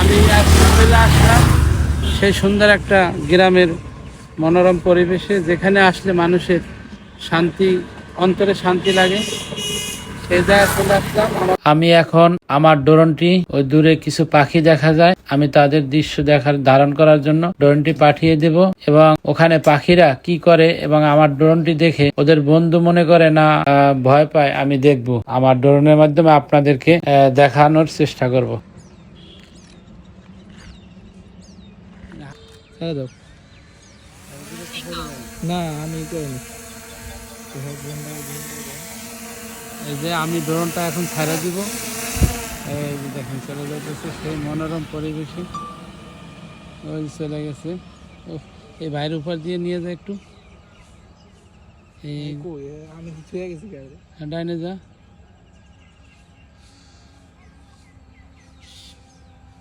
আমি এখন চলে আসলাম সেই সুন্দর একটা গ্রামের মনোরম পরিবেশে, যেখানে আসলে মানুষের শান্তি, অন্তরে শান্তি লাগে। সেই জায়গায় চলে আসলাম। আমি এখন আমার ড্রোনটি, ওই দূরে কিছু পাখি দেখা যায়, আমি তাদের দৃশ্য ধারণ করার জন্য ড্রোনটি পাঠিয়ে দেব এবং ওখানে পাখিরা কি করে এবং আমার ড্রোনটি দেখে ওদের বন্ধু মনে করে না ভয় পায়, আমি দেখব। আমার ড্রোনের মাধ্যমে আপনাদেরকে দেখানোর চেষ্টা করব। না আমি করিনি। এই যে আমি ড্রোনটা এখন ছেড়ে দিব, এই যে দেখেন চলে যাচ্ছে সেই মনোরম পরিবেশে। ওই চলে গেছে। ও, এই বাইরের উপর দিয়ে নিয়ে যায় একটু, এই আমি ছুঁয়ে গেছি। ডাইনে যা।